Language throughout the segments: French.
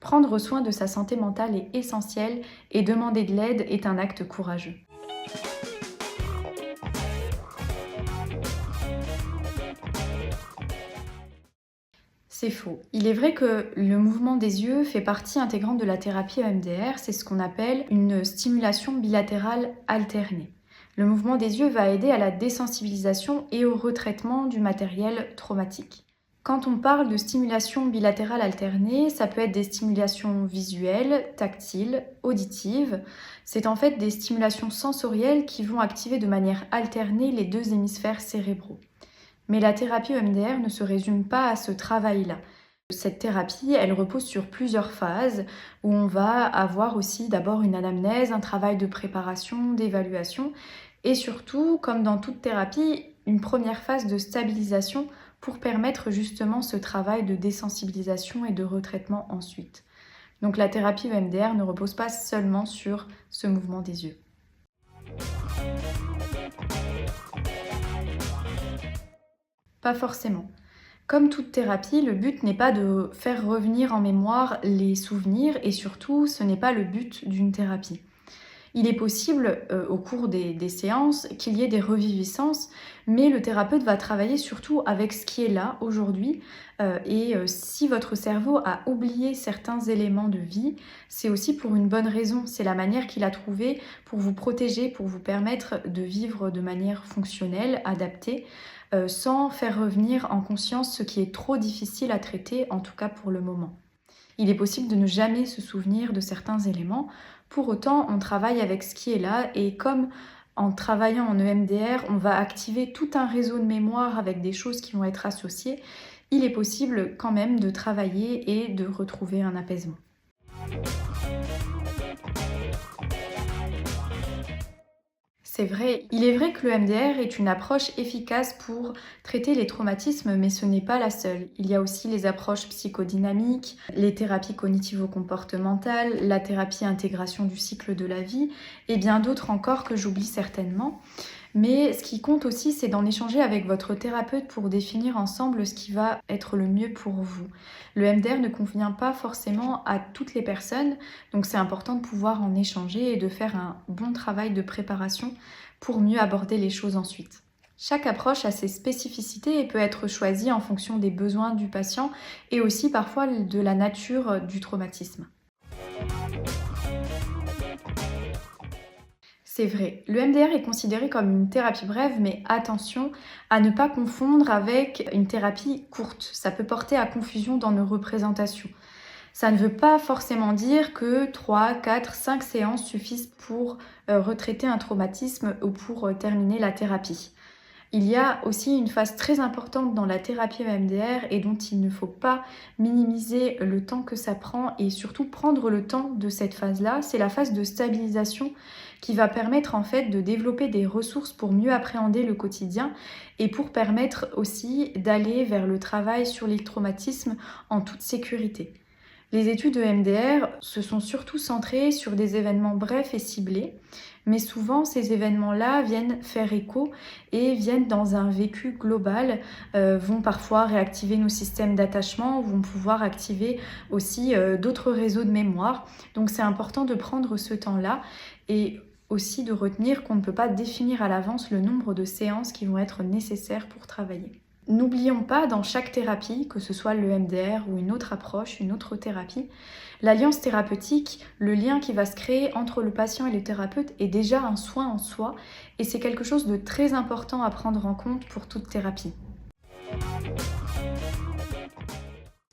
Prendre soin de sa santé mentale est essentiel et demander de l'aide est un acte courageux. C'est faux. Il est vrai que le mouvement des yeux fait partie intégrante de la thérapie EMDR, c'est ce qu'on appelle une stimulation bilatérale alternée. Le mouvement des yeux va aider à la désensibilisation et au retraitement du matériel traumatique. Quand on parle de stimulation bilatérale alternée, ça peut être des stimulations visuelles, tactiles, auditives. C'est en fait des stimulations sensorielles qui vont activer de manière alternée les deux hémisphères cérébraux. Mais la thérapie EMDR ne se résume pas à ce travail-là. Cette thérapie, elle repose sur plusieurs phases où on va avoir aussi d'abord une anamnèse, un travail de préparation, d'évaluation et surtout, comme dans toute thérapie, une première phase de stabilisation pour permettre justement ce travail de désensibilisation et de retraitement ensuite. Donc la thérapie EMDR ne repose pas seulement sur ce mouvement des yeux. Pas forcément. Comme toute thérapie, le but n'est pas de faire revenir en mémoire les souvenirs et surtout, ce n'est pas le but d'une thérapie. Il est possible, au cours des séances, qu'il y ait des reviviscences, mais le thérapeute va travailler surtout avec ce qui est là, aujourd'hui. Si votre cerveau a oublié certains éléments de vie, c'est aussi pour une bonne raison. C'est la manière qu'il a trouvée pour vous protéger, pour vous permettre de vivre de manière fonctionnelle, adaptée, sans faire revenir en conscience ce qui est trop difficile à traiter, en tout cas pour le moment. Il est possible de ne jamais se souvenir de certains éléments. Pour autant, on travaille avec ce qui est là et comme en travaillant en EMDR, on va activer tout un réseau de mémoire avec des choses qui vont être associées, il est possible quand même de travailler et de retrouver un apaisement. C'est vrai, il est vrai que le MDR est une approche efficace pour traiter les traumatismes, mais ce n'est pas la seule. Il y a aussi les approches psychodynamiques, les thérapies cognitivo-comportementales, la thérapie intégration du cycle de la vie et bien d'autres encore que j'oublie certainement. Mais ce qui compte aussi, c'est d'en échanger avec votre thérapeute pour définir ensemble ce qui va être le mieux pour vous. Le MDR ne convient pas forcément à toutes les personnes, donc c'est important de pouvoir en échanger et de faire un bon travail de préparation pour mieux aborder les choses ensuite. Chaque approche a ses spécificités et peut être choisie en fonction des besoins du patient et aussi parfois de la nature du traumatisme. C'est vrai, le MDR est considéré comme une thérapie brève, mais attention à ne pas confondre avec une thérapie courte. Ça peut porter à confusion dans nos représentations. Ça ne veut pas forcément dire que 3, 4, 5 séances suffisent pour retraiter un traumatisme ou pour terminer la thérapie. Il y a aussi une phase très importante dans la thérapie EMDR et dont il ne faut pas minimiser le temps que ça prend et surtout prendre le temps de cette phase-là. C'est la phase de stabilisation qui va permettre en fait de développer des ressources pour mieux appréhender le quotidien et pour permettre aussi d'aller vers le travail sur les traumatismes en toute sécurité. Les études de MDR se sont surtout centrées sur des événements brefs et ciblés, mais souvent ces événements-là viennent faire écho et viennent dans un vécu global, vont parfois réactiver nos systèmes d'attachement, vont pouvoir activer aussi d'autres réseaux de mémoire. Donc c'est important de prendre ce temps-là et aussi de retenir qu'on ne peut pas définir à l'avance le nombre de séances qui vont être nécessaires pour travailler. N'oublions pas dans chaque thérapie, que ce soit le MDR ou une autre approche, une autre thérapie, l'alliance thérapeutique, le lien qui va se créer entre le patient et le thérapeute est déjà un soin en soi et c'est quelque chose de très important à prendre en compte pour toute thérapie.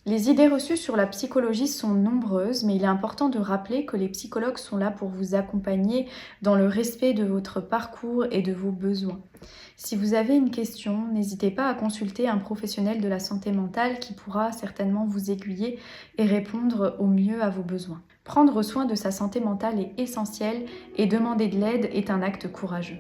Les idées reçues sur la psychologie sont nombreuses, mais il est important de rappeler que les psychologues sont là pour vous accompagner dans le respect de votre parcours et de vos besoins. Si vous avez une question, n'hésitez pas à consulter un professionnel de la santé mentale qui pourra certainement vous aiguiller et répondre au mieux à vos besoins. Prendre soin de sa santé mentale est essentiel et demander de l'aide est un acte courageux.